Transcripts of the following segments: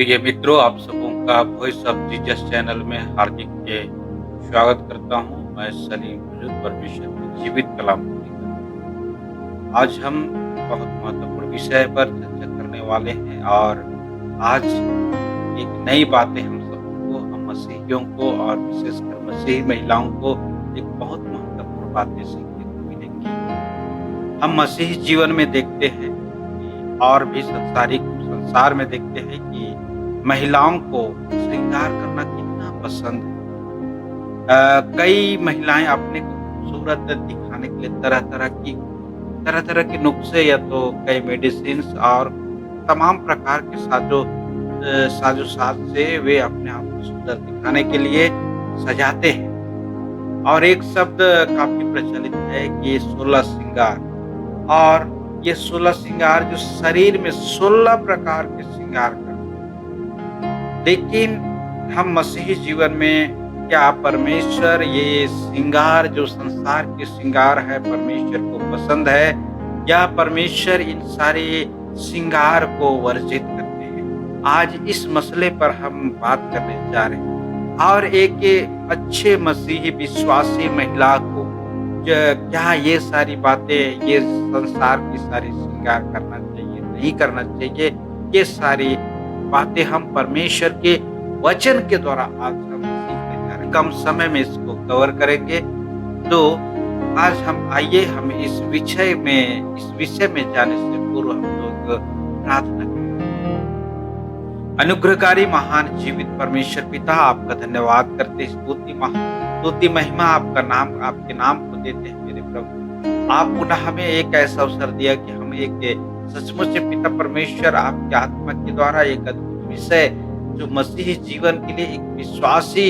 प्रिय मित्रों, आप सबों का वॉइस ऑफ जीसस चैनल में हार्दिक स्वागत करता हूं। मैं सलीम हुजूर परमेश्वर की जीवित कलाम को लेकर आज हम बहुत महत्वपूर्ण विषय पर चर्चा करने वाले हैं। और आज एक नई बातें हम सबको, हम मसीहियों को और विशेषकर मसीही महिलाओं को एक बहुत महत्वपूर्ण बातें सीखने को मिलेंगी। हम मसीही जीवन में देखते हैं कि और भी संसार में देखते हैं कि महिलाओं को श्रृंगार करना कितना पसंद है। कई महिलाएं अपने को खूबसूरत दिखाने के लिए तरह-तरह के नुस्खे या तो कई मेडिसिन्स और तमाम प्रकार के साजो-साज से वे अपने आप को सुंदर दिखाने के लिए सजाते हैं। और एक शब्द काफ़ी प्रचलित है कि 16 श्रृंगार। और ये 16 श्रृंगार जो शरीर में 16 प्रकार के श्रृंगार करते हैं। लेकिन हम मसीही जीवन में क्या परमेश्वर ये श्रृंगार जो संसार के श्रृंगार है परमेश्वर को पसंद है, या परमेश्वर इन सारे श्रृंगार को वर्जित करते हैं? आज इस मसले पर हम बात करने जा रहे हैं। और एक अच्छे मसीही विश्वासी महिला को क्या ये सारी बातें, ये संसार की सारी श्रृंगार करना चाहिए, नहीं करना चाहिए? ये सारी बातें हम परमेश्वर के वचन के द्वारा आज हम सीखने जा रहे हैं। कम समय में इसको कवर करेंगे। तो आज आइए हम इस विषय में जाने से पूर्व हम लोग प्रार्थना करें। अनुग्रहकारी महान जीवित परमेश्वर पिता, आपका धन्यवाद करते, स्तुति महिमा आपके नाम को देते हैं मेरे प्रभु। आप पुनः हमें एक ऐसा अवसर दिया कि हम एक सचमुच पिता परमेश्वर आपके आत्मा के द्वारा एक अद्भुत विषय जो मसीही जीवन के लिए, एक विश्वासी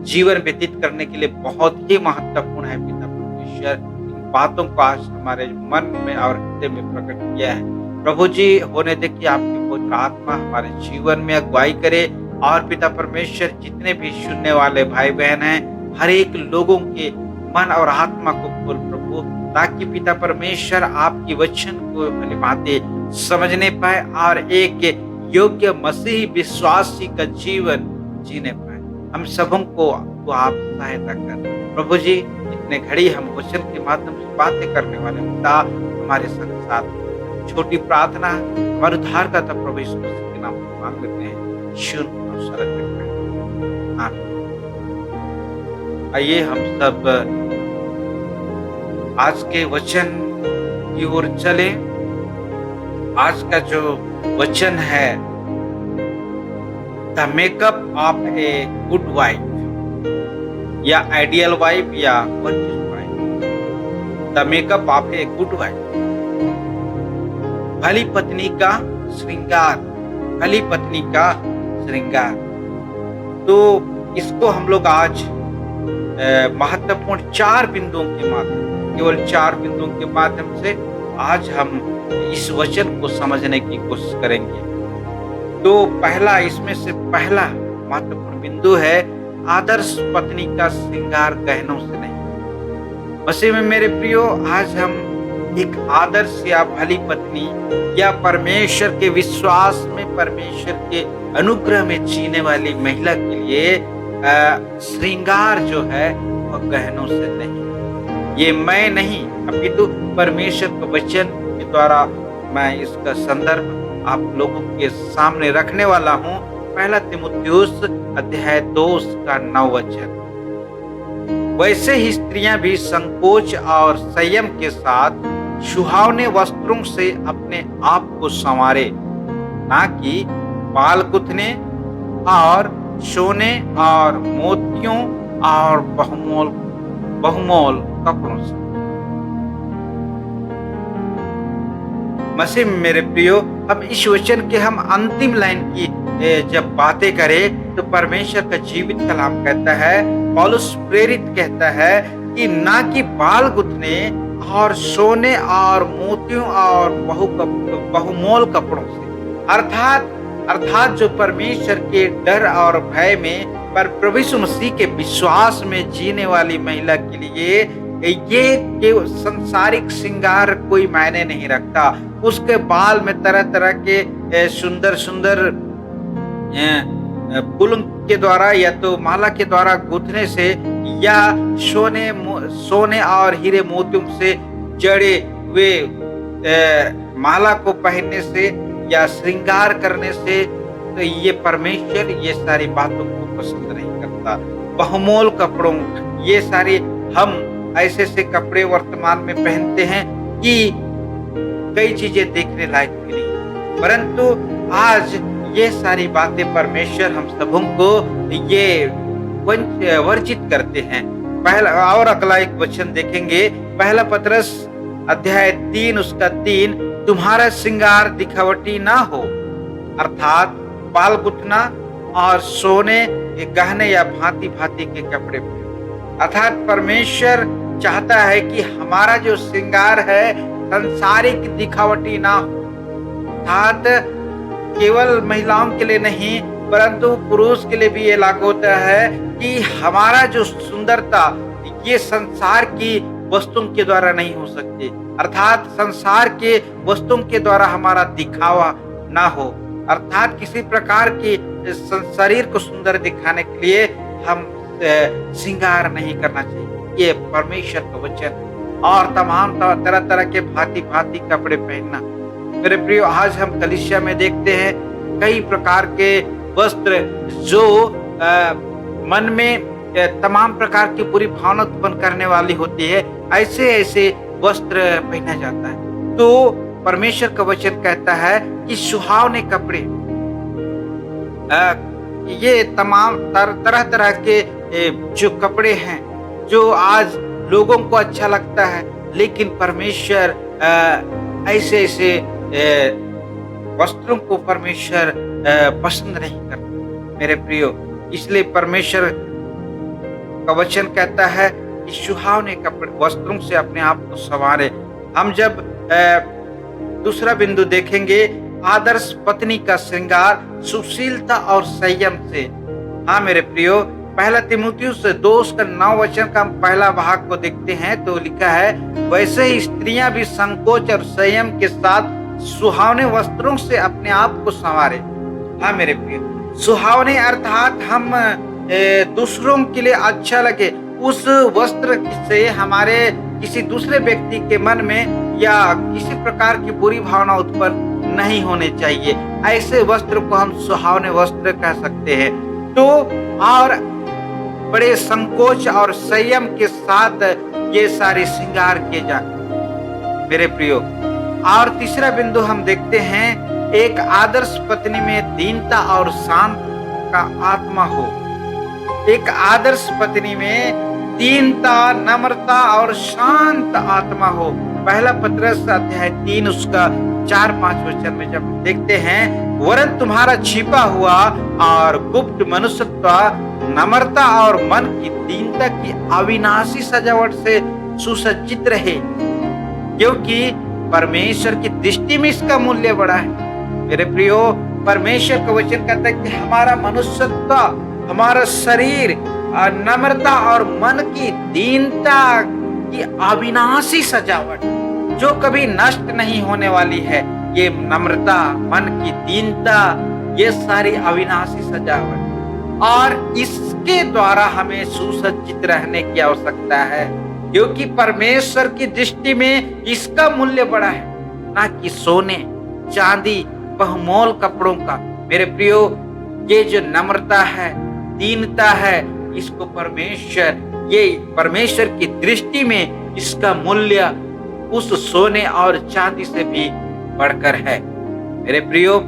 जीवन व्यतीत करने के लिए बहुत ही महत्वपूर्ण है पिता परमेश्वर, इन बातों को आज हमारे मन में और हृदय में प्रकट किया है। प्रभु जी, होने दे कि आपकी पवित्र आत्मा हमारे जीवन में अगुवाई करे। और पिता परमेश्वर, जितने भी सुनने वाले भाई बहन हैं, हर एक लोगों के मन और आत्मा को खोल प्रभु, ताकि पिता परमेश्वर आपकी वचन को भली भांति समझने पाए और एक योग्य मसीही विश्वासी का जीवन जीने पाए। हम सबों को आप सहायता कर प्रभु जी। इतने घड़ी हम वचन के माध्यम से बातें करने वाले पिता हमारे संग साथ। छोटी प्रार्थना हमारे उद्धारकर्ता प्रभु यीशु मसीह के नाम में मांग लेते हैं, सुन और सरल करें। आमीन। आइए हम सब आज के वचन की ओर चले। आज का जो वचन है, the makeup of a good wife, या आइडियल वाइफ, या virtuous wife. The makeup of a good wife, भली पत्नी का श्रृंगार, भली पत्नी का श्रृंगार। तो इसको हम लोग आज महत्वपूर्ण 4 बिंदुओं के माध्यम, केवल 4 बिंदुओं के माध्यम से आज हम इस वचन को समझने की कोशिश करेंगे। तो इसमें से पहला महत्वपूर्ण बिंदु है, आदर्श पत्नी का श्रृंगार गहनों से नहीं। मसीह में मेरे प्रियो, आज हम एक आदर्श या भली पत्नी या परमेश्वर के विश्वास में, परमेश्वर के अनुग्रह में जीने वाली महिला के लिए श्रृंगार जो है वह गहनों से नहीं। ये मैं नहीं, अपितु परमेश्वर के वचन के द्वारा मैं इसका संदर्भ आप लोगों के सामने रखने वाला हूँ। पहला तीमुथियुस अध्याय 2 का 9 वचन। वैसे ही स्त्रियां भी संकोच और संयम के साथ सुहावने वस्त्रों से अपने आप को संवारे, ना कि बाल गुथने और सोने और मोतियों और बहुमोल कपड़ों से। मसीह में मेरे प्रियो, हम इस वचन के हम अंतिम लाइन की जब बातें करें तो परमेश्वर का जीवित कलाम कहता है, पौलुस प्रेरित कहता है कि ना कि बाल गुथने और सोने और मोतियों और बहुमोल कपड़ों से। अर्थात जो परमेश्वर के डर और भय में पर प्रभु यीशु मसीह के विश्वास में जीने वाली महिला के लिए ये संसारिक श्रृंगार कोई मायने नहीं रखता। उसके बाल में तरह तरह के सुंदर सुंदर फूलों के द्वारा या तो माला के द्वारा गूंथने से या सोने और हीरे मोतियों से जड़े हुए माला को पहनने से या श्रृंगार करने से, तो ये परमेश्वर ये सारी बातों को पसंद नहीं करता। बहुमोल कपड़ों, ये सारे हम ऐसे कपड़े वर्तमान में पहनते हैं कि कई चीजें देखने लायक भी नहीं, परंतु आज ये सारी बातें परमेश्वर हम सबों को ये वर्जित करते हैं। पहला और अगला एक वचन देखेंगे, पहला पतरस अध्याय 3 उसका 3, तुम्हारा श्रृंगार दिखावटी ना हो, अर्थात बाल गुथना और सोने के गहने या भांति भांति के कपड़े पहने। अर्थात परमेश्वर चाहता है कि हमारा जो श्रृंगार है सांसारिक दिखावटी ना हो, अर्थात केवल महिलाओं के लिए नहीं परंतु पुरुष के लिए भी ये लागू होता है कि हमारा जो सुंदरता ये संसार की वस्तुओं के द्वारा नहीं हो सकती, अर्थात संसार के वस्तुओं के द्वारा हमारा दिखावा ना हो, अर्थात किसी प्रकार की शरीर को सुंदर दिखाने के लिए हम श्रृंगार नहीं करना चाहिए। ये परमेश्वर का वचन। और तमाम तरह तरह के भांति भांति कपड़े पहनना। मेरे प्रियो, आज हम कलीसिया में देखते हैं कई प्रकार के वस्त्र जो मन में तमाम प्रकार की बुरी भावना उत्पन्न करने वाली होती है, ऐसे वस्त्र पहना जाता है। तो परमेश्वर का वचन कहता है कि सुहावने कपड़े, ये तमाम तरह तरह के जो कपड़े हैं जो आज लोगों को अच्छा लगता है, लेकिन परमेश्वर ऐसे वस्त्रों को परमेश्वर पसंद नहीं करता। मेरे प्रियो, इसलिए परमेश्वर का वचन कहता है कि सुहावने कपड़े वस्त्रों से अपने आप को संवारे। हम जब दूसरा बिंदु देखेंगे, आदर्श पत्नी का श्रृंगार सुशीलता और संयम से। हाँ मेरे प्रियो, पहला तीमुथियुस 2:9 का पहला भाग को देखते हैं तो लिखा है, वैसे ही स्त्रियां भी संकोच और संयम के साथ सुहावने वस्त्रों से अपने आप को संवारे। हाँ मेरे प्रियो, सुहावने अर्थात हम दूसरों के लिए अच्छा लगे, उस वस्त्र से हमारे किसी दूसरे व्यक्ति के मन में या किसी प्रकार की बुरी भावना उत्पन्न नहीं होने चाहिए। ऐसे वस्त्र को हम सुहावने वस्त्र कह सकते हैं। तो और बड़े संकोच और संयम के साथ ये सारे श्रृंगार किए जाते। मेरे प्रियो, और तीसरा बिंदु हम देखते हैं, एक आदर्श पत्नी में दीनता और शांत का आत्मा हो। एक आदर्श पत्नी में दीनता, नम्रता और शांत आत्मा हो। पहला पतरस अध्याय 3 उसका 4-5 वचन में जब देखते हैं, वरन तुम्हारा छिपा हुआ और गुप्त मनुष्यत्व नम्रता और मन की दीनता की अविनाशी सजावट से सुसज्जित रहे, क्योंकि परमेश्वर की दृष्टि में इसका मूल्य बड़ा है। मेरे प्रियो, परमेश्वर का वचन कहता है कि हमारा मनुष्यत्व, हमारा शरीर, नम्रता और मन की दीनता की अविनाशी सजावट जो कभी नष्ट नहीं होने वाली है। ये नम्रता, मन की दीनता, ये सारी अविनाशी सजावट, और इसके द्वारा हमें सुसज्जित रहने की आवश्यकता है, क्योंकि परमेश्वर की दृष्टि में इसका मूल्य बड़ा है, ना कि सोने चांदी बहुमोल कपड़ों का। मेरे प्रियो, ये जो नम्रता है, दीनता है, इसको परमेश्वर की दृष्टि में इसका मूल्य उस सोने और चांदी से भी बढ़कर है। मेरे प्रियो,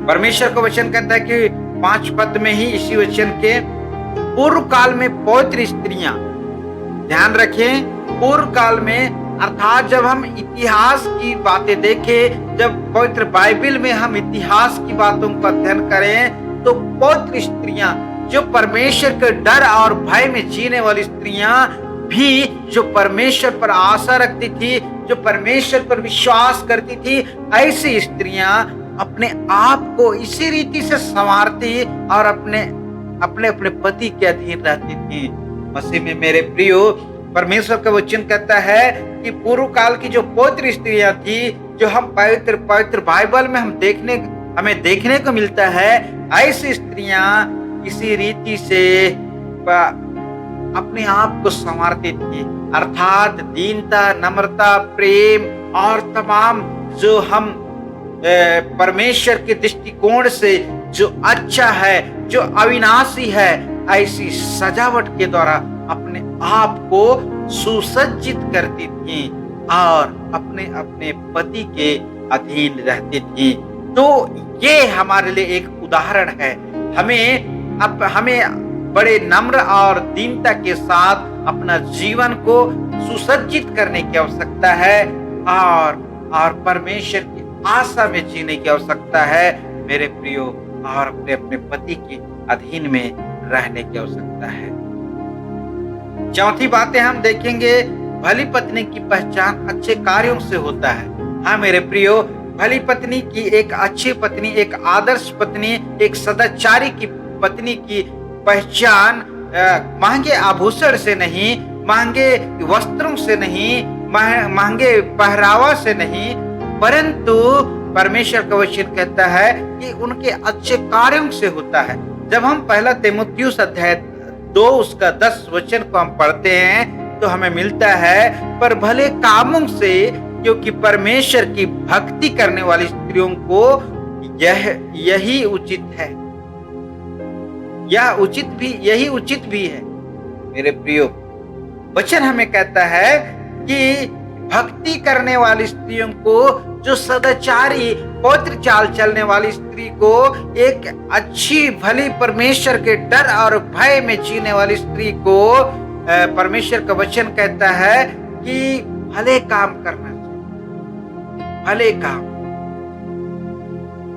परमेश्वर का वचन कहता है कि 5 पद में ही इसी वचन के, पूर्व काल में पवित्र स्त्रियां, ध्यान रखें, पूर्व काल में अर्थात जब हम इतिहास की बातें देखें, जब पवित्र बाइबल में हम इतिहास की बातों का अध्ययन करें, तो पवित्र स्त्रियां जो परमेश्वर के डर और भय में जीने वाली स्त्रियां भी, जो परमेश्वर पर आशा रखती थी, जो परमेश्वर पर विश्वास करती थी, ऐसी स्त्रियां अपने आप को इसी रीति से संवारती और अपने अपने पति के अधीन रहती थी। मसीह में मेरे प्रियो, परमेश्वर का वचन कहता है कि पूर्व काल की जो पवित्र स्त्रियां थी, जो हम पवित्र बाइबल में हम देखने हमें देखने को मिलता है ऐसी स्त्रियां किसी रीति से अपने आप को संवारती थी, अर्थात दीनता, नम्रता, प्रेम और तमाम जो हम परमेश्वर के दृष्टिकोण से जो अच्छा है, जो अविनाशी है, ऐसी सजावट के द्वारा अपने आप को सुसज्जित करती थी और अपने अपने पति के अधीन रहती थी। तो ये हमारे लिए एक उदाहरण है। हमें बड़े नम्र और दीनता के साथ अपना जीवन को सुसज्जित करने की आवश्यकता है और परमेश्वर की आशा में जीने की आवश्यकता है मेरे प्रियो, और अपने अपने पति के अधीन में रहने की आवश्यकता है। चौथी बातें हम देखेंगे, भली पत्नी की पहचान अच्छे कार्यों से होता है। हाँ मेरे प्रियो, भली पत्नी की, एक अच्छी पत्नी, एक आदर्श पत्नी, एक सदाचारी की पत्नी की पहचान महंगे आभूषण से नहीं, महंगे वस्त्रों से नहीं, महंगे पहरावा से नहीं, परंतु परमेश्वर का वचन कहता है कि उनके अच्छे कार्यों से होता है। जब हम पहला तीमुथियुस अध्याय 2 उसका 10 वचन को हम पढ़ते हैं तो हमें मिलता है, पर भले कामों से, क्योंकि परमेश्वर की भक्ति करने वाली स्त्रियों को यही उचित है, यही उचित भी है। मेरे प्रियो, वचन हमें कहता है कि भक्ति करने वाली स्त्रियों को, जो सदाचारी पवित्र चाल चलने वाली स्त्री को, एक अच्छी भली परमेश्वर के डर और भय में जीने वाली स्त्री को परमेश्वर का वचन कहता है कि भले काम करना चाहिए, भले काम।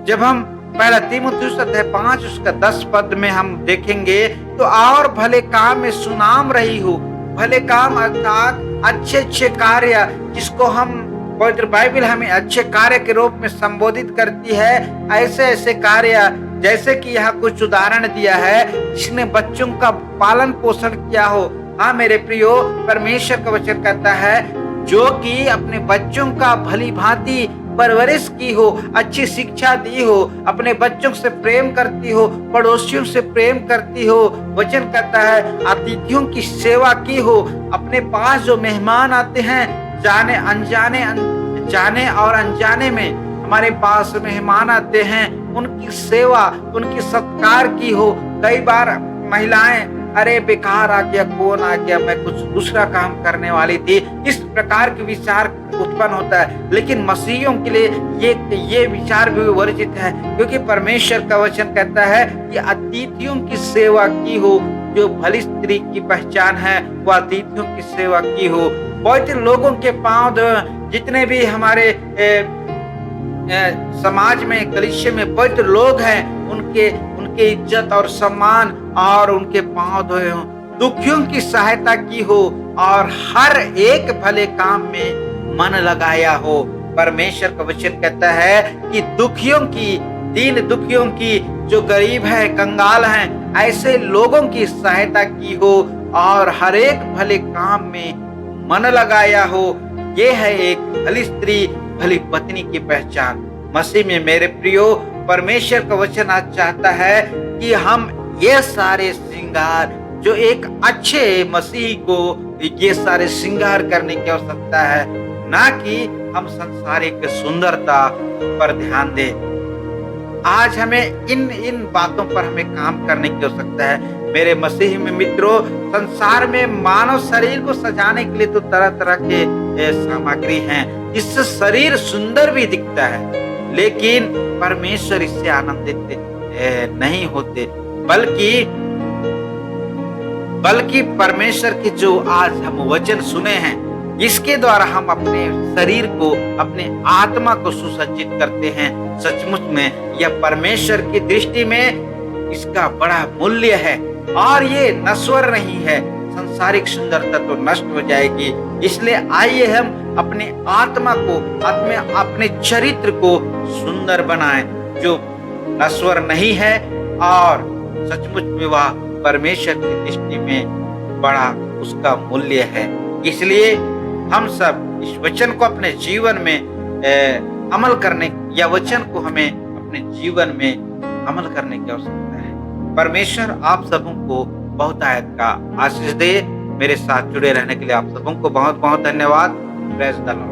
जब हम पहला तीमुथियुस अध्याय 5 उसका 10 पद में हम देखेंगे तो और भले काम में सुनाम रही हो। भले काम अर्थात अच्छे अच्छे कार्य, जिसको हम पवित्र बाइबल हमें अच्छे कार्य के रूप में संबोधित करती है। ऐसे ऐसे कार्य, जैसे कि यहाँ कुछ उदाहरण दिया है, जिसने बच्चों का पालन पोषण किया हो। हाँ मेरे प्रियो, परमेश्वर का वचन कहता है, जो कि अपने बच्चों का भली भांति परवरिश की हो, अच्छी शिक्षा दी हो, अपने बच्चों से प्रेम करती हो, पड़ोसियों से प्रेम करती हो। वचन कहता है अतिथियों की सेवा की हो। अपने पास जो मेहमान आते हैं, जाने और अनजाने में हमारे पास मेहमान आते हैं, उनकी सेवा, उनकी सत्कार की हो। कई बार महिलाएं, अरे बेकार आ गया, कौन आ गया, मैं कुछ दूसरा काम करने वाली थी, इस प्रकार के विचार उत्पन्न होता है। लेकिन मसीहियों के लिए ये विचार भी वर्जित है, क्योंकि परमेश्वर का वचन कहता है कि अतिथियों की सेवा की हो। जो भली स्त्री की पहचान है वह अतिथियों की सेवा की हो। पवित्र लोगों के पांव, जितने भी हमारे समाज में, कलीसिया में पवित्र लोग हैं, उनके इज्जत और सम्मान और उनके पांव धोए हो। दुखियों की सहायता की हो और हर एक भले काम में मन लगाया हो। परमेश्वर का वचन कहता है कि दीन दुखियों की, जो गरीब है, कंगाल हैं, ऐसे लोगों की सहायता की हो और हर एक भले काम में मन लगाया हो। ये है एक भली स्त्री, भली पत्नी की पहचान। मसीह में मेरे प्रियो, परमेश्वर का वचन आज चाहता है कि हम ये सारे श्रृंगार, जो एक अच्छे मसीह को ये सारे श्रृंगार करने की आवश्यकता है, ना कि हम संसारिक सुंदरता पर ध्यान दें। आज हमें इन बातों पर हमें काम करने की आवश्यकता है। मेरे मसीह में मित्रों, संसार में मानव शरीर को सजाने के लिए तो तरह तरह के सामग्री हैं, जिससे शरीर सुंदर भी दिखता है, लेकिन परमेश्वर इससे आनंदित नहीं होते, बल्कि परमेश्वर की जो आज हम वचन सुने हैं, इसके द्वारा हम अपने शरीर को, अपने आत्मा को सुसज्जित करते हैं। सचमुच में यह परमेश्वर की दृष्टि में इसका बड़ा मूल्य है और ये नश्वर नहीं है। सांसारिक सुंदरता तो नष्ट हो जाएगी, इसलिए आइए हम अपने आत्मा को, अपने चरित्र को सुंदर बनाएं, जो नश्वर नहीं है और सचमुच में वह परमेश्वर की दृष्टि में बड़ा उसका मूल्य है। इसलिए हम सब इस वचन को अपने जीवन में अमल करने, या वचन को हमें अपने जीवन में अमल करने की आवश्यकता है। परमेश्वर आप सबों को बहुतायत का आशीष दे। मेरे साथ जुड़े रहने के लिए आप सबों को बहुत-बहुत धन्यवाद। Praise the Lord.